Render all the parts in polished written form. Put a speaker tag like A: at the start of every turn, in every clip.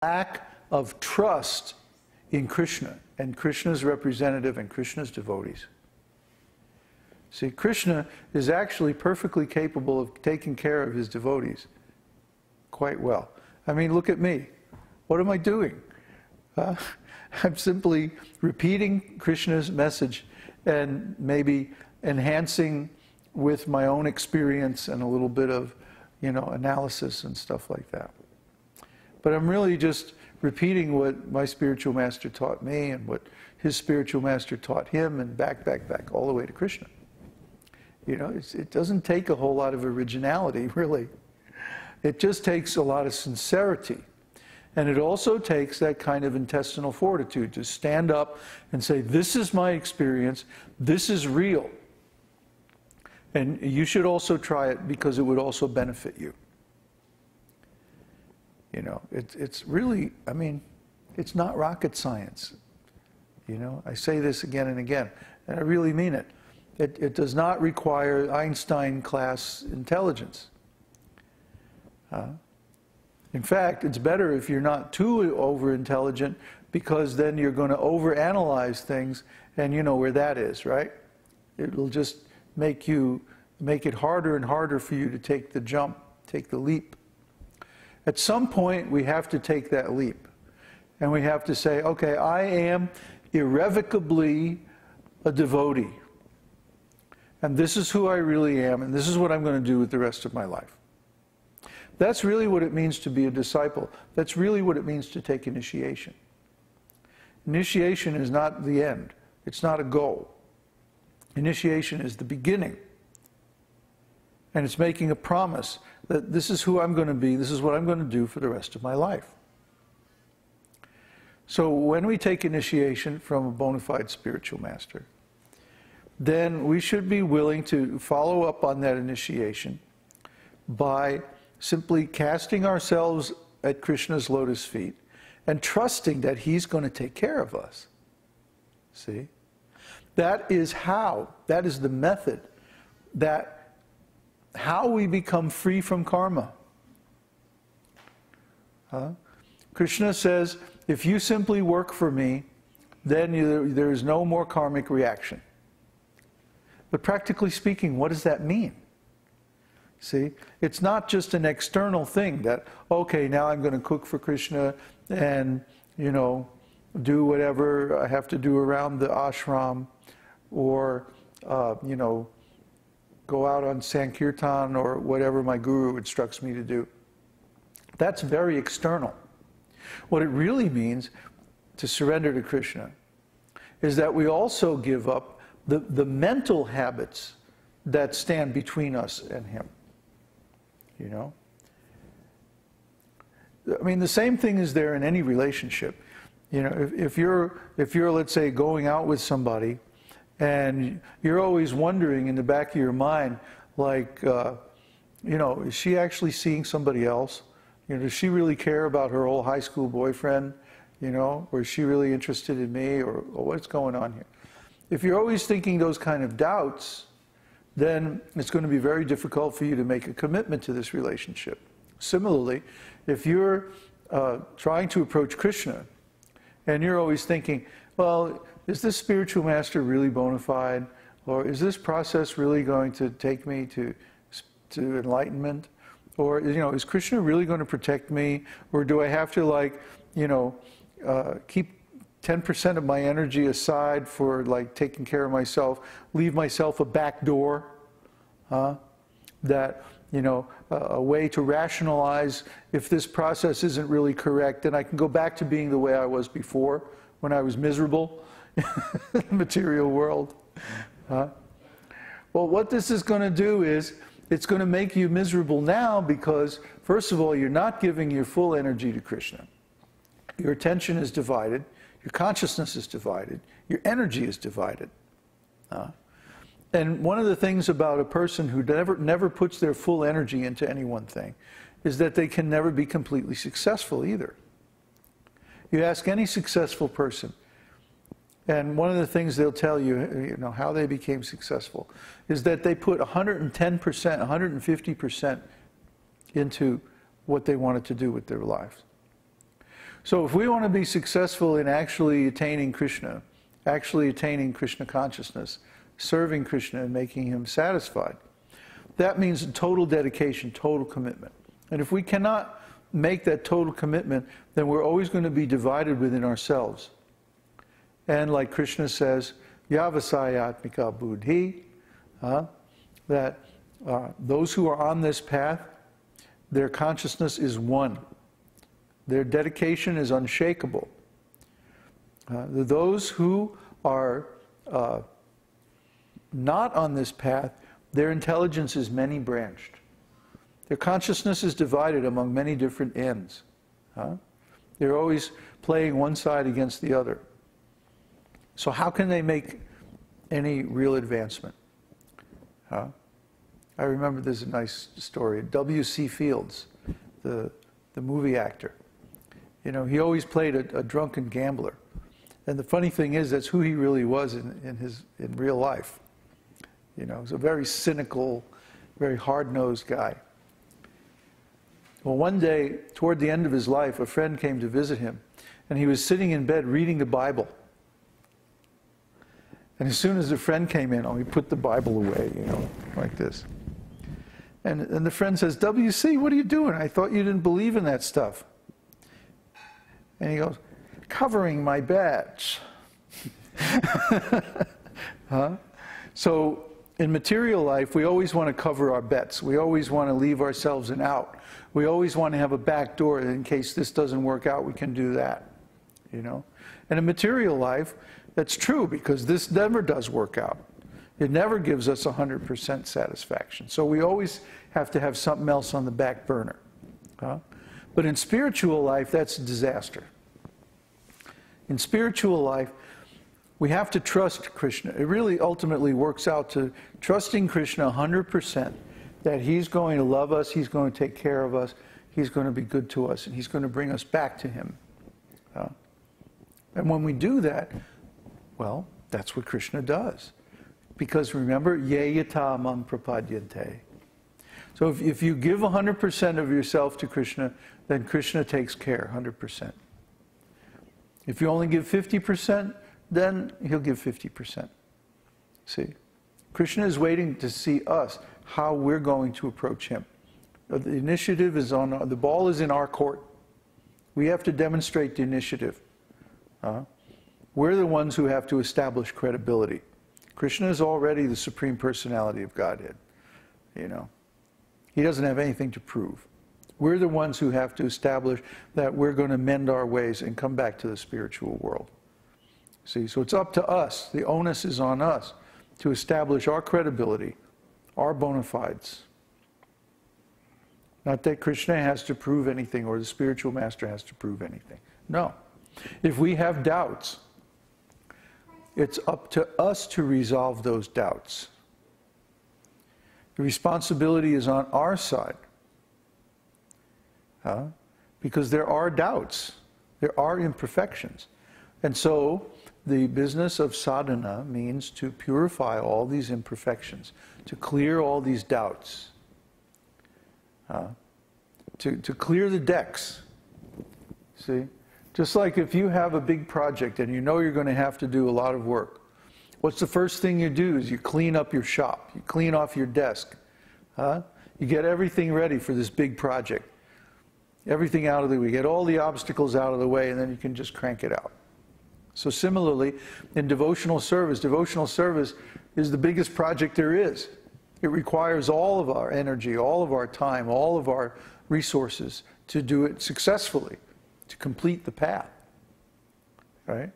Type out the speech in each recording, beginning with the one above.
A: lack of trust in Krishna and Krishna's representative and Krishna's devotees. See, Krishna is actually perfectly capable of taking care of his devotees quite well. I mean, look at me. What am I doing? I'm simply repeating Krishna's message and maybe enhancing with my own experience and a little bit of, analysis and stuff like that. But I'm really just repeating what my spiritual master taught me and what his spiritual master taught him, and back, all the way to Krishna. It doesn't take a whole lot of originality, really. It just takes a lot of sincerity. And it also takes that kind of intestinal fortitude to stand up and say, this is my experience, this is real. And you should also try it because it would also benefit you. It's really, it's not rocket science. I say this again and again, and I really mean it. It does not require Einstein class intelligence. In fact, it's better if you're not too over-intelligent, because then you're going to overanalyze things, and you know where that is, right? It'll just make it harder and harder for you to take the jump, take the leap. At some point, we have to take that leap. And we have to say, okay, I am irrevocably a devotee. And this is who I really am, and this is what I'm going to do with the rest of my life. That's really what it means to be a disciple. That's really what it means to take initiation. Initiation is not the end. It's not a goal. Initiation is the beginning. And it's making a promise that this is who I'm going to be, this is what I'm going to do for the rest of my life. So when we take initiation from a bona fide spiritual master, then we should be willing to follow up on that initiation by simply casting ourselves at Krishna's lotus feet and trusting that he's going to take care of us. See? That is the method, how we become free from karma. Krishna says, if you simply work for me, then there is no more karmic reaction. But practically speaking, what does that mean? See, it's not just an external thing that, okay, now I'm going to cook for Krishna and, do whatever I have to do around the ashram, or, go out on Sankirtan or whatever my guru instructs me to do. That's very external. What it really means to surrender to Krishna is that we also give up the mental habits that stand between us and him. The same thing is there in any relationship. If you're, let's say, going out with somebody, and you're always wondering in the back of your mind, like, is she actually seeing somebody else? Does she really care about her old high school boyfriend? Or is she really interested in me? Or what's going on here? If you're always thinking those kind of doubts, then it's going to be very difficult for you to make a commitment to this relationship. Similarly, if you're trying to approach Krishna, and you're always thinking, well, is this spiritual master really bona fide? Or is this process really going to take me to enlightenment? Or, is Krishna really going to protect me? Or do I have to, keep 10% of my energy aside for, taking care of myself, leave myself a back door? That, a way to rationalize if this process isn't really correct, then I can go back to being the way I was before, when I was miserable in the material world. Well, what this is going to do is, it's going to make you miserable now because, first of all, you're not giving your full energy to Krishna. Your attention is divided, your consciousness is divided, your energy is divided. And one of the things about a person who never puts their full energy into any one thing is that they can never be completely successful either. You ask any successful person, and one of the things they'll tell you, how they became successful, is that they put 110%, 150% into what they wanted to do with their lives. So if we want to be successful in actually attaining Krishna, actually attaining Krishna consciousness, serving Krishna and making him satisfied, that means total dedication, total commitment. And if we cannot make that total commitment, then we're always going to be divided within ourselves. And like Krishna says, Yavasayatmika buddhi, that those who are on this path, their consciousness is one. Their dedication is unshakable. Those who are not on this path, their intelligence is many-branched. Their consciousness is divided among many different ends. They're always playing one side against the other. So how can they make any real advancement? I remember there's a nice story. W.C. Fields, the movie actor, you know, he always played a drunken gambler. And the funny thing is, that's who he really was in real life. You know, he was a very cynical, very hard-nosed guy. Well, one day, toward the end of his life, a friend came to visit him, and he was sitting in bed reading the Bible. And as soon as the friend came in, he put the Bible away, you know, like this. And the friend says, W.C., what are you doing? I thought you didn't believe in that stuff. And he goes, covering my bets. So in material life, we always want to cover our bets. We always want to leave ourselves an out. We always want to have a back door in case this doesn't work out, we can do that. You know? And in material life, that's true because this never does work out. It never gives us 100% satisfaction. So we always have to have something else on the back burner. But in spiritual life, that's a disaster. In spiritual life, we have to trust Krishna. It really ultimately works out to trusting Krishna 100%, that he's going to love us, he's going to take care of us, he's going to be good to us, and he's going to bring us back to him. And when we do that, well, that's what Krishna does. Because remember, ye yata mam prapadyante. So if you give 100% of yourself to Krishna, then Krishna takes care 100%. If you only give 50%, then he'll give 50%. See? Krishna is waiting to see us, how we're going to approach him. The initiative is on, the ball is in our court. We have to demonstrate the initiative. We're the ones who have to establish credibility. Krishna is already the Supreme Personality of Godhead. You know, he doesn't have anything to prove. We're the ones who have to establish that we're going to mend our ways and come back to the spiritual world. See, so it's up to us. The onus is on us to establish our credibility, our bona fides. Not that Krishna has to prove anything or the spiritual master has to prove anything. No. If we have doubts, it's up to us to resolve those doubts. The responsibility is on our side. Because there are doubts. There are imperfections. And so the business of sadhana means to purify all these imperfections, to clear all these doubts, to clear the decks. See? Just like if you have a big project and you know you're going to have to do a lot of work, what's the first thing you do is you clean up your shop, you clean off your desk, you get everything ready for this big project. Everything out of the way, get all the obstacles out of the way, and then you can just crank it out. So similarly, in devotional service is the biggest project there is. It requires all of our energy, all of our time, all of our resources to do it successfully, to complete the path. Right?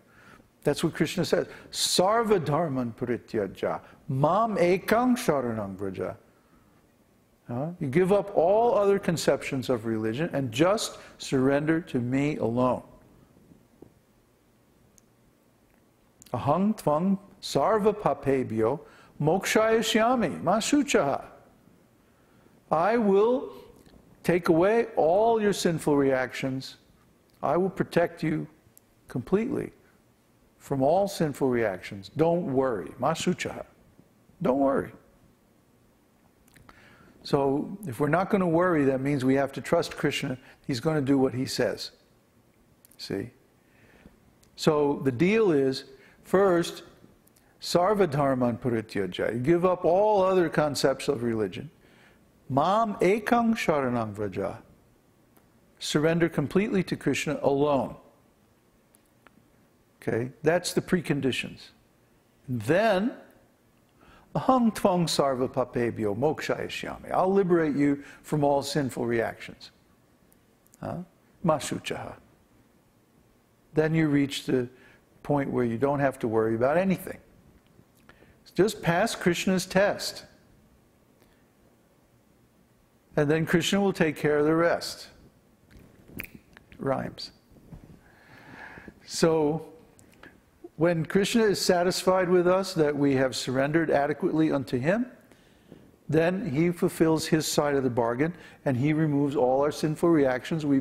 A: That's what Krishna says. Sarva dharman parityaja, mam ekam sharanam vraja. You give up all other conceptions of religion and just surrender to me alone. Aham tvam sarva papebhyo mokshayashyami masuchaha. I will take away all your sinful reactions. I will protect you completely from all sinful reactions. Don't worry. Masuchaha. Don't worry. So if we're not going to worry, that means we have to trust Krishna. He's going to do what he says. See? So the deal is, first, sarva dharman parityajya. You give up all other concepts of religion. Mam ekang sharanang vraja. Surrender completely to Krishna alone. Okay, that's the preconditions. Then, aham tvang sarva papebhyo mokshayashyami. I'll liberate you from all sinful reactions. Mashuchaha. Then you reach the point where you don't have to worry about anything. Just pass Krishna's test. And then Krishna will take care of the rest. Rhymes. So, when Krishna is satisfied with us that we have surrendered adequately unto him, then he fulfills his side of the bargain and he removes all our sinful reactions. We